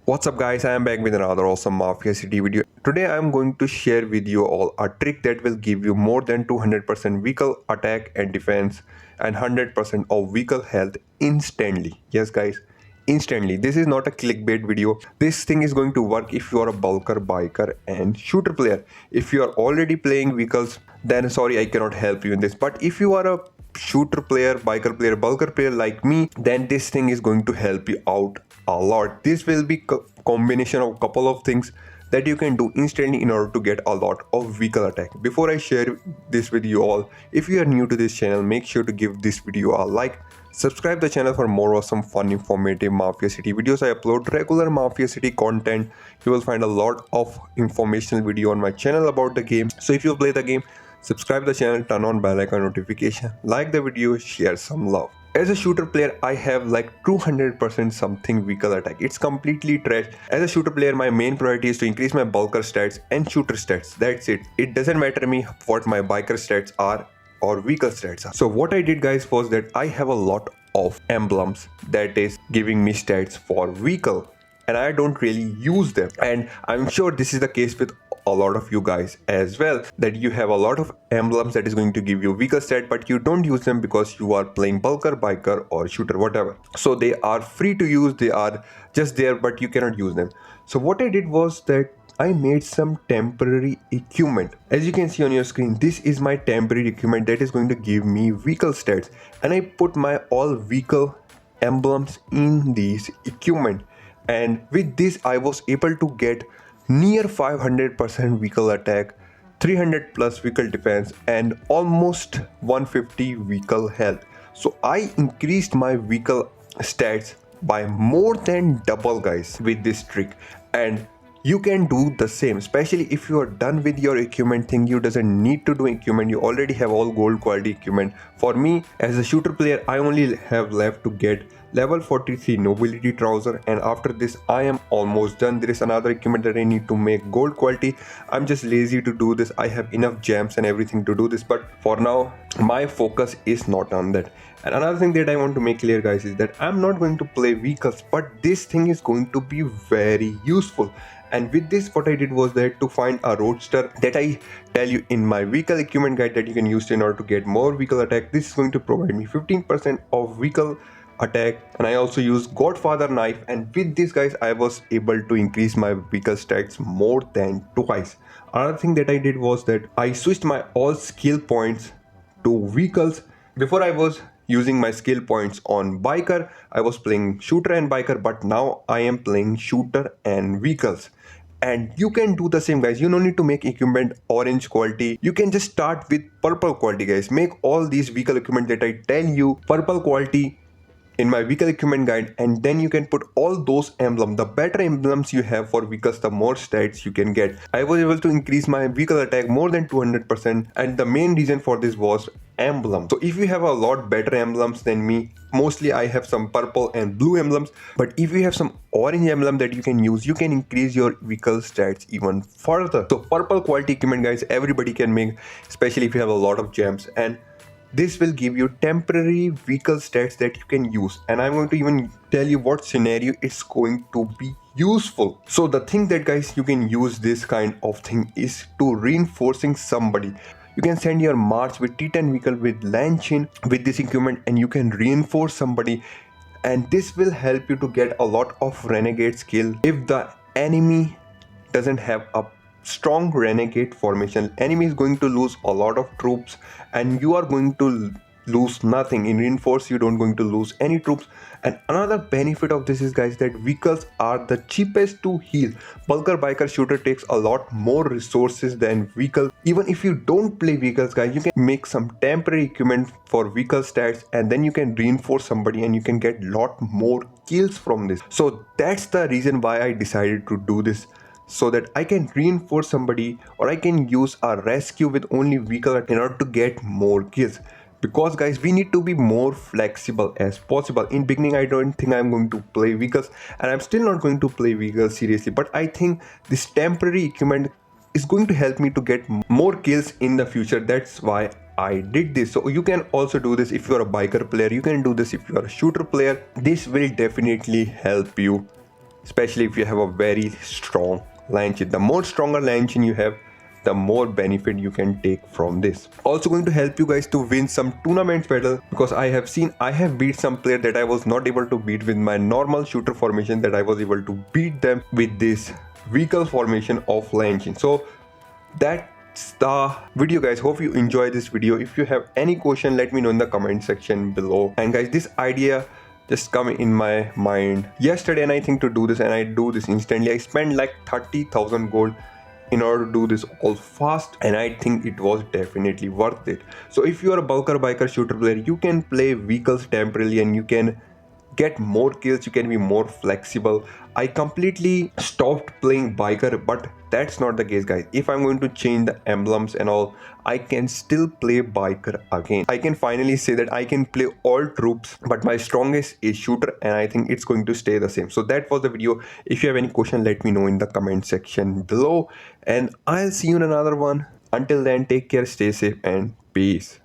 What's up guys, I am back with another awesome Mafia City video. Today I am going to share with you all a trick that will give you more than 200% vehicle attack and defense and 100% of vehicle health instantly. Yes guys, instantly. This is not a clickbait video. This thing is going to work if you are a bulker, biker and shooter player. If you are already playing vehicles, then sorry, I cannot help you in this. But if you are a shooter player, biker player, bulker player like me, then this thing is going to help you out a lot. This will be combination of couple of things that you can do instantly in order to get a lot of vehicle attack. Before I share this with you all, if you are new to this channel, make sure to give this video a like. Subscribe the channel for more awesome, fun, informative Mafia City videos. I upload regular Mafia City content. You will find a lot of informational video on my channel about the game. So if you play the game, subscribe the channel, turn on bell icon notification, like the video, share some love. As a shooter player, I have like 200% something vehicle attack. It's completely trash. As a shooter player, my main priority is to increase my bulker stats and shooter stats. That's it. It doesn't matter to me what my biker stats are or vehicle stats are. So what I did guys was that I have a lot of emblems that is giving me stats for vehicle and I don't really use them. And I'm sure this is the case with a lot of you guys as well, that you have a lot of emblems that is going to give you vehicle stat, but you don't use them because you are playing bulker, biker or shooter, whatever. So they are free to use, they are just there, but you cannot use them. So what I did was that I made some temporary equipment. As you can see on your screen, this is my temporary equipment that is going to give me vehicle stats, and I put my all vehicle emblems in these equipment, and with this I was able to get near 500% vehicle attack, 300 plus vehicle defense and almost 150 vehicle health. So I increased my vehicle stats by more than double guys with this trick, and you can do the same, especially if you are done with your equipment thing. You doesn't need to do equipment, you already have all gold quality equipment. For me as a shooter player, I only have left to get level 43 nobility trouser, and after this I am almost done. There is another equipment that I need to make gold quality. I'm just lazy to do this. I have enough gems and everything to do this, but for now my focus is not on that. And another thing that I want to make clear guys is that I'm not going to play vehicles, but this thing is going to be very useful. And with this, what I did was that to find a roadster that I tell you in my vehicle equipment guide that you can use in order to get more vehicle attack. This is going to provide me 15% of vehicle attack, and I also use Godfather knife, and with this guys I was able to increase my vehicle stats more than twice. Another thing that I did was that I switched my all skill points to vehicles. Before I was using my skill points on biker, I was playing shooter and biker, but now I am playing shooter and vehicles. And you can do the same guys. You don't need to make equipment orange quality. You can just start with purple quality guys. Make all these vehicle equipment that I tell you purple quality in my vehicle equipment guide, and then you can put all those emblems. The better emblems you have for vehicles, the more stats you can get. I was able to increase my vehicle attack more than 200%, and the main reason for this was emblem. So if you have a lot better emblems than me, mostly I have some purple and blue emblems, but if you have some orange emblem that you can use, you can increase your vehicle stats even further. So purple quality equipment guys, everybody can make, especially if you have a lot of gems, and this will give you temporary vehicle stats that you can use. And I'm going to even tell you what scenario it's going to be useful. So the thing that guys you can use this kind of thing is to reinforcing somebody. You can send your march with T10 vehicle with Lanchin with this equipment, and you can reinforce somebody, and this will help you to get a lot of renegade skill. If the enemy doesn't have a strong renegade formation, enemy is going to lose a lot of troops and you are going to lose nothing. In reinforce you don't going to lose any troops. And another benefit of this is guys that vehicles are the cheapest to heal. Bulker, biker, shooter takes a lot more resources than vehicle. Even if you don't play vehicles guys, you can make some temporary equipment for vehicle stats, and then you can reinforce somebody and you can get lot more kills from this. So that's the reason why I decided to do this, so that I can reinforce somebody or I can use a rescue with only vehicle in order to get more kills. Because guys, we need to be more flexible as possible. In beginning I don't think I'm going to play vehicles, and I'm still not going to play vehicles seriously, but I think this temporary equipment is going to help me to get more kills in the future. That's why I did this. So you can also do this if you're a biker player, you can do this if you're a shooter player. This will definitely help you, especially if you have a very strong line chain. The more stronger line chain you have, the more benefit you can take from this. Also going to help you guys to win some tournaments battle, because I have beat some player that I was not able to beat with my normal shooter formation, that I was able to beat them with this vehicle formation of line chain. So that's the video, guys. Hope you enjoy this video. If you have any question, let me know in the comment section below. And guys, this idea just come in my mind yesterday, and I think to do this, and I do this instantly. I spent like 30,000 gold in order to do this all fast, and I think it was definitely worth it. So if you are a bulker biker shooter player, you can play vehicles temporarily and you can get more kills, you can be more flexible. I completely stopped playing biker, but that's not the case, guys. If I'm going to change the emblems and all, I can still play biker again. I can finally say that I can play all troops, but my strongest is shooter, and I think it's going to stay the same. So that was the video. If you have any question, let me know in the comment section below, and I'll see you in another one. Until then, take care, stay safe, and peace.